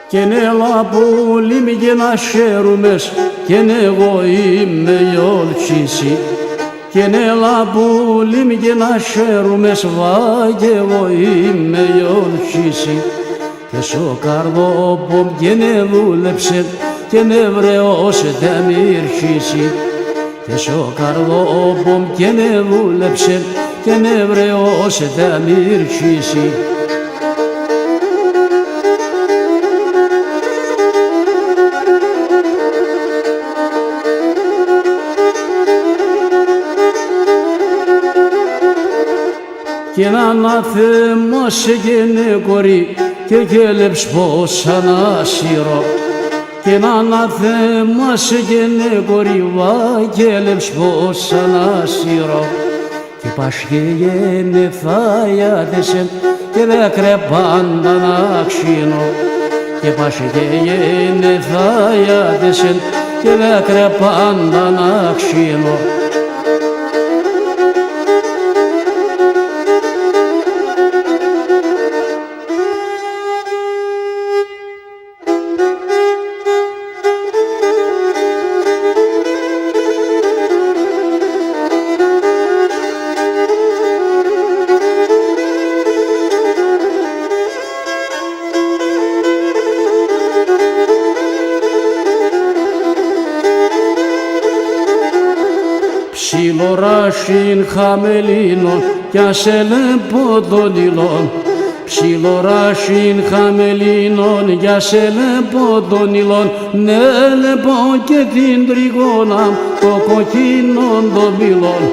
Και ναι λαπούλι μη και να χαίρομες και ναι εγώ είμαι γιολτσίσι. Και ναι λαπούλι μη και να χαίρομες βά και εγώ είμαι γιολτσίσι. Και σο καρδόπομ και ναι δούλεψε και ναι βρεώσε τε μυρχίσι. Και σο καρδόπομ και ναι δούλεψε και ναι βρεώσε τε μυρχίσι. Και να αναθέμασε και νεκορή και κέλεψ πως ανάσυρο. Και να αναθέμασε και νεκορή βα κέλεψ πως ανάσυρο. Και πας και γένε θα ιάτεσαι και δε κρεπάντα να ξύνω. Και πας και γένε θα ιάτεσαι και δε κρεπάντα να ξύνω. Ψιλοράσιν χαμελίνων κι ασέλε ποδονιλών. Ψιλοράσιν χαμελίνων κι ασέλε ποδονιλών. Ναι λεπώ και την τριγώνα το κοκκίνον το μιλών.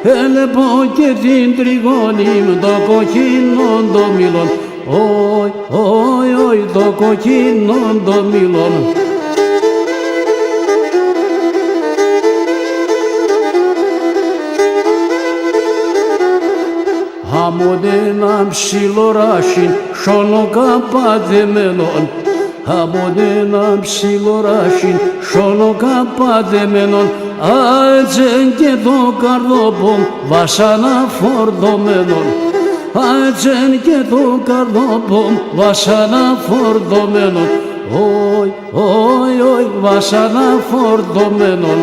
Έλεπω και την τριγώνη το κοκκίνον το μιλών. Όι, όι, όι το κοκκίνον το μιλών. Αμοντένα ψιλοράσιν σολοκαπαδεμένον. Αμοντένα ψιλοράσιν σολοκαπαδεμένον. Άτζεν και το καρδόπομ βασάνα φορτωμένον. Άτζεν και το καρδόπομ βασάνα φορτωμένον. Όι, όι, όι βασάνα φορτωμένον.